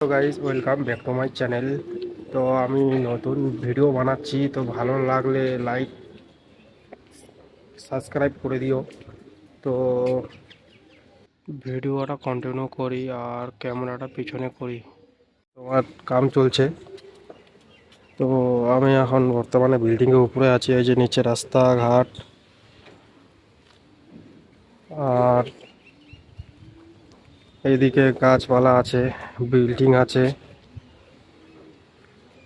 তো guys welcome back to my channel. তো আমি নতুন ভিডিও বানাচ্ছি, তো ভালো লাগলে লাইক সাবস্ক্রাইব করে দিও। তো ভিডিওটা কন্টিনিউ করি আর ক্যামেরাটা পিছনে করি। তোমার কাম চলছে। তো আমি এখন বর্তমানে বিল্ডিংয়ের উপরে আছি, এই যে নিচে রাস্তাঘাট আর এইদিকে গাছপালা আছে, বিল্ডিং আছে।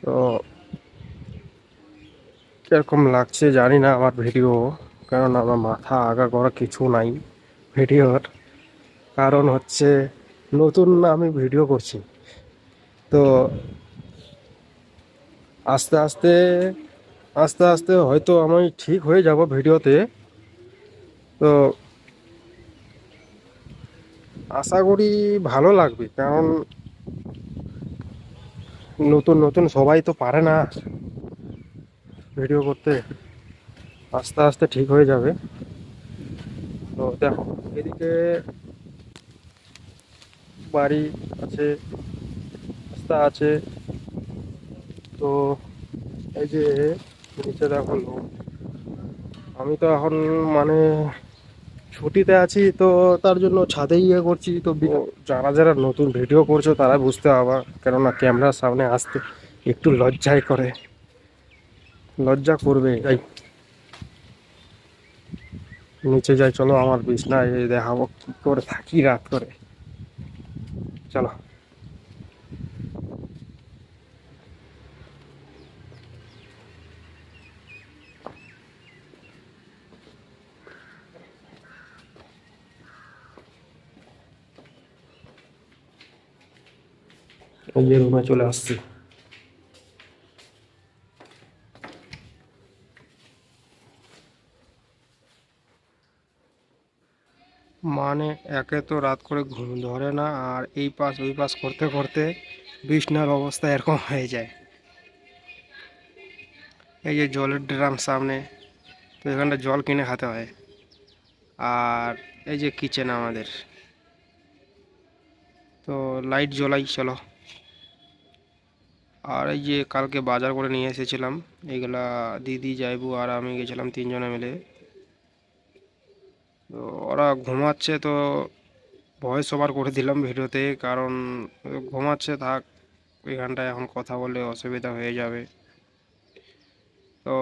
তো কিরকম লাগছে জানি না আমার ভিডিও, কারণ আমার মাথা আগা করা কিছু নাই ভিডিওর। কারণ হচ্ছে নতুন আমি ভিডিও করছি, তো আস্তে আস্তে আস্তে আস্তে হয়তো আমি ঠিক হয়ে যাব ভিডিওতে। তো আশা করি ভালো লাগবে, কারণ নতুন নতুন সবাই তো পারে না ভিডিও করতে। আস্তে আস্তে ঠিক হয়ে যাবে। তো দেখো, এদিকে বাড়ি আছে, রাস্তা আছে। তো এই যে নিচে দেখো লোক। আমি তো এখন মানে ছুটিতে আছি, তো তার জন্য ছাদে ইয়ে করছি। তো যারা যারা নতুন ভিডিও করছো তারা বুঝতে পারবা, কেননা ক্যামেরার সামনে আসতে একটু লজ্জাই করে, লজ্জা করবে। তাই নিচে যাই, চলো আমার বিছনায় দেখাবো কি করে থাকি রাত করে। চলো। এই যে রুমে চলে আসছি। মানে একে তো রাত করে ঘুম ধরে না, আর এই পাশ ওই পাশ করতে করতে বিছনার অবস্থা এরকম হয়ে যায়। এই যে জলের ড্রাম সামনে, তো এখানটা জল কিনে খেতে হয়। আর এই যে কিচেন আমাদের, তো লাইট জ্বলাই চলো। আর এই যে কালকে বাজার করে নিয়ে এসেছিলাম, এগুলা দিদি যাইবু আর আমি গেছিলাম তিনজনে মিলে। তো ওরা ঘুমাচ্ছে, তো ভয়েস ওভার করে দিলাম ভিডিওতে, কারণ ঘুমাচ্ছে থাক, এখানটায় এখন কথা বললে অসুবিধা হয়ে যাবে। তো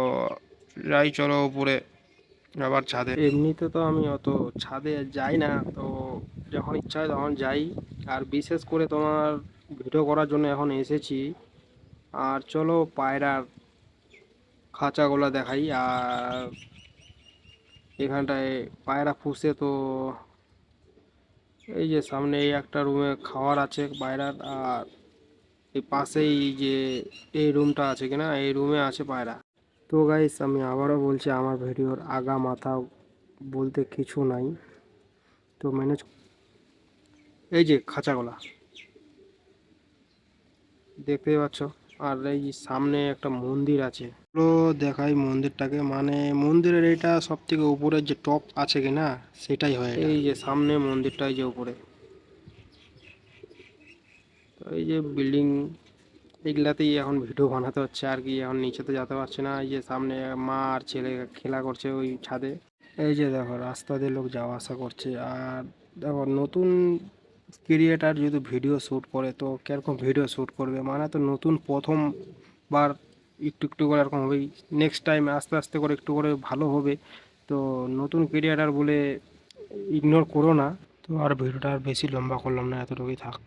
যাই চলো উপরে, আবার ছাদে। এমনিতে তো আমি অত ছাদে যাই না, তো যখন ইচ্ছা হয় তখন যাই। আর বিশেষ করে তোমার ভিডিও করার জন্য এখন এসেছি। আর চলো পায়রার খাঁচাগুলো দেখাই। আর এখানটায় পায়রা পুষে, তো এই যে সামনে এই একটা রুমে খাওয়ার আছে পায়রার। আর এই পাশেই যে এই রুমটা আছে কিনা, এই রুমে আছে পায়রা। তো গাইস, আমি আবারও বলছি, আমার ভিডিওর আগা মাথা বলতে কিছু নাই, তো ম্যানেজ। এই যে খাঁচাগুলা দেখতেই পাচ্ছ। আর এই যে সামনে একটা মন্দির আছে, তো দেখাই মন্দিরটাকে। মানে মন্দিরের এটা সব থেকে উপরের যে টপ আছে কিনা, সেটাই হয়। এই যে সামনে মন্দিরটা, এই যে উপরে, তো এই যে বিল্ডিং, এগুলাতেই এখন ভিডিও বানাতে হচ্ছে আর কি। এখন নিচে তো যেতে পারছে না। এই যে সামনে মা আর ছেলে খেলা করছে ওই ছাদে। এই যে দেখো রাস্তা দিয়ে লোক যাওয়া আসা করছে। আর দেখো নতুন ক্রিয়েটার যদি ভিডিও শ্যুট করে, তো কীরকম ভিডিও শ্যুট করবে, মানে তো নতুন প্রথমবার একটু একটু করে এরকম হবেই। নেক্সট টাইম আস্তে আস্তে করে একটু করে ভালো হবে। তো নতুন ক্রিয়েটার বলে ইগনোর করো না। তো আর ভিডিওটা আর বেশি লম্বা করলাম না, এতটুকুই থাক।